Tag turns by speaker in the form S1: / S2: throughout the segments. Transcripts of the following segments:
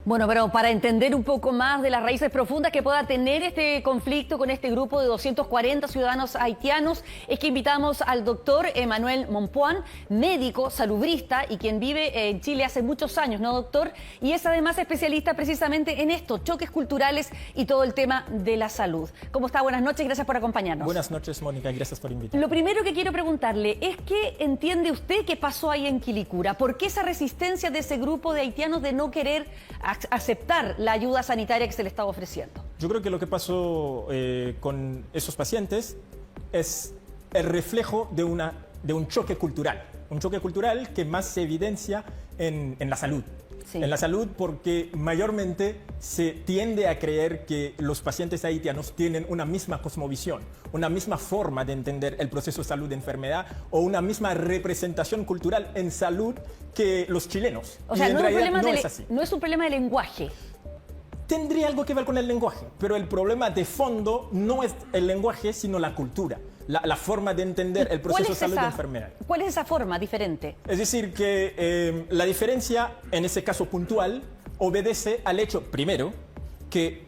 S1: Bueno, pero para entender un poco más de las raíces profundas que pueda tener este conflicto con este grupo de 240 ciudadanos haitianos, es que invitamos al doctor Emmanuel Mompoan, médico, salubrista y quien vive en Chile hace muchos años, ¿no, doctor? Y es además especialista precisamente en esto, choques culturales y todo el tema de la salud. ¿Cómo está? Buenas noches, gracias por acompañarnos.
S2: Buenas noches, Mónica, y gracias por invitarme.
S1: Lo primero que quiero preguntarle es ¿qué entiende usted que pasó ahí en Quilicura? ¿Por qué esa resistencia de ese grupo de haitianos de no querer aceptar la ayuda sanitaria que se le estaba ofreciendo?
S2: Yo creo que lo que pasó con esos pacientes es el reflejo de un choque cultural que más se evidencia en la salud. Sí. En la salud porque mayormente se tiende a creer que los pacientes haitianos tienen una misma cosmovisión, una misma forma de entender el proceso de salud de enfermedad o una misma representación cultural en salud que los chilenos.
S1: O sea,
S2: y en realidad no es así.
S1: No es un problema de lenguaje.
S2: Tendría algo que ver con el lenguaje, pero el problema de fondo no es el lenguaje, sino la cultura, la forma de entender el proceso de salud de enfermedad.
S1: ¿Cuál es esa forma diferente?
S2: Es decir, que la diferencia en ese caso puntual obedece al hecho, primero, que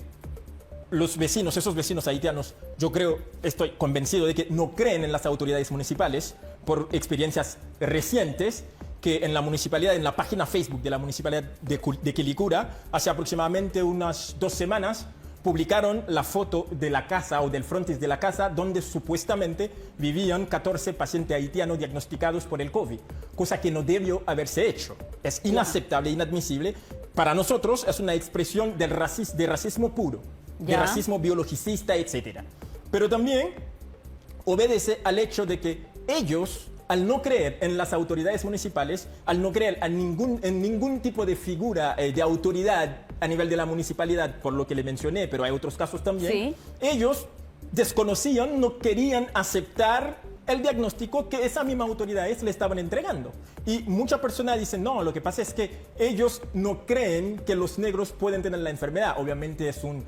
S2: esos vecinos haitianos, yo creo, estoy convencido de que no creen en las autoridades municipales por experiencias recientes, que en la municipalidad, en la página Facebook de la municipalidad de Quilicura, hace aproximadamente unas 2 semanas, publicaron la foto de la casa o del frontis de la casa donde supuestamente vivían 14 pacientes haitianos diagnosticados por el COVID, cosa que no debió haberse hecho. Es inaceptable, inadmisible. Para nosotros es una expresión de racismo puro, de racismo biologicista, etc. Pero también obedece al hecho de que ellos, al no creer en las autoridades municipales, al no creer en ningún tipo de figura de autoridad a nivel de la municipalidad, por lo que le mencioné, pero hay otros casos también, ¿sí? Ellos desconocían, no querían aceptar el diagnóstico que esas mismas autoridades le estaban entregando. Y muchas personas dicen, no, lo que pasa es que ellos no creen que los negros pueden tener la enfermedad. Obviamente es un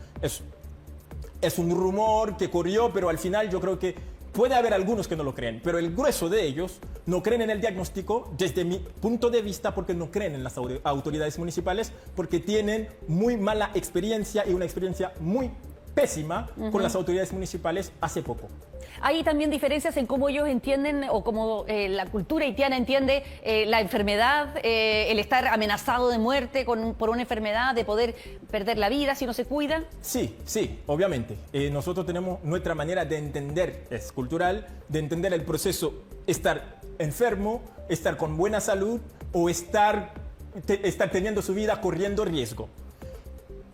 S2: rumor que corrió, pero al final yo creo que puede haber algunos que no lo creen, pero el grueso de ellos no creen en el diagnóstico desde mi punto de vista porque no creen en las autoridades municipales, porque tienen muy mala experiencia y una experiencia muy pésima con las autoridades municipales hace poco.
S1: Hay también diferencias en cómo ellos entienden o cómo la cultura haitiana entiende la enfermedad, el estar amenazado de muerte por una enfermedad, de poder perder la vida si no se cuida.
S2: Sí, obviamente. Nosotros tenemos nuestra manera de entender, es cultural, de entender el proceso, estar enfermo, estar con buena salud o estar teniendo su vida corriendo riesgo.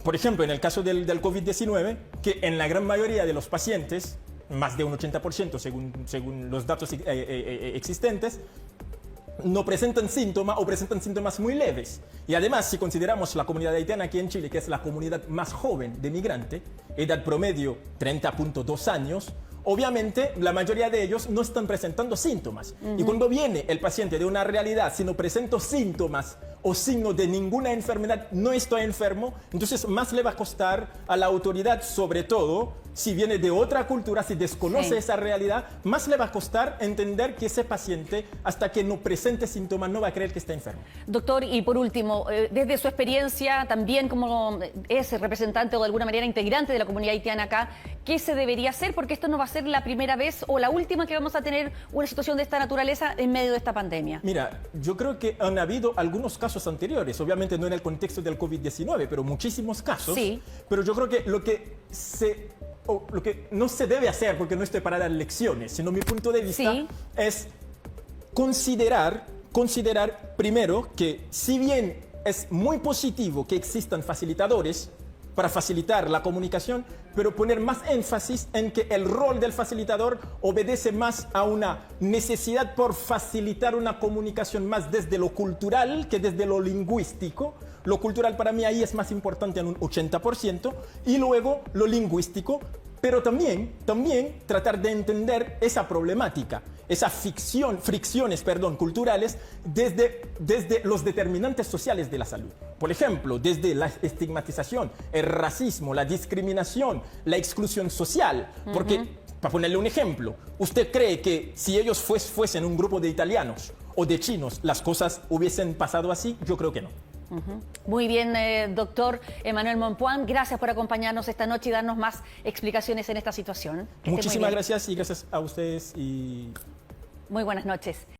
S2: Por ejemplo, en el caso del COVID-19, que en la gran mayoría de los pacientes, más de un 80% según los datos existentes, no presentan síntomas o presentan síntomas muy leves. Y además, si consideramos la comunidad haitiana aquí en Chile, que es la comunidad más joven de migrante, edad promedio 30.2 años, obviamente la mayoría de ellos no están presentando síntomas. Y cuando viene el paciente de una realidad, si no presento síntomas o signo de ninguna enfermedad, no estoy enfermo, entonces más le va a costar a la autoridad, sobre todo si viene de otra cultura, si desconoce esa realidad, más le va a costar entender que ese paciente, hasta que no presente síntomas, no va a creer que está enfermo.
S1: Doctor, y por último, desde su experiencia, también como es representante o de alguna manera integrante de la comunidad haitiana acá, ¿qué se debería hacer? Porque esto no va a ser la primera vez o la última que vamos a tener una situación de esta naturaleza en medio de esta pandemia.
S2: Mira, yo creo que han habido algunos casos anteriores, obviamente no en el contexto del COVID-19, pero muchísimos casos. Sí. Pero yo creo que lo que no se debe hacer, porque no estoy para dar lecciones, sino mi punto de vista es considerar primero que si bien es muy positivo que existan facilitadores para facilitar la comunicación, pero poner más énfasis en que el rol del facilitador obedece más a una necesidad por facilitar una comunicación más desde lo cultural que desde lo lingüístico. Lo cultural para mí ahí es más importante en un 80% y luego lo lingüístico, pero también tratar de entender esa problemática, esas fricciones culturales desde los determinantes sociales de la salud. Por ejemplo, desde la estigmatización, el racismo, la discriminación, la exclusión social. Porque, para ponerle un ejemplo, ¿usted cree que si ellos fuesen un grupo de italianos o de chinos, las cosas hubiesen pasado así? Yo creo que no.
S1: Muy bien, doctor Emmanuel Mompoan, gracias por acompañarnos esta noche y darnos más explicaciones en esta situación.
S2: Muchísimas gracias y gracias a ustedes.
S1: Muy buenas noches.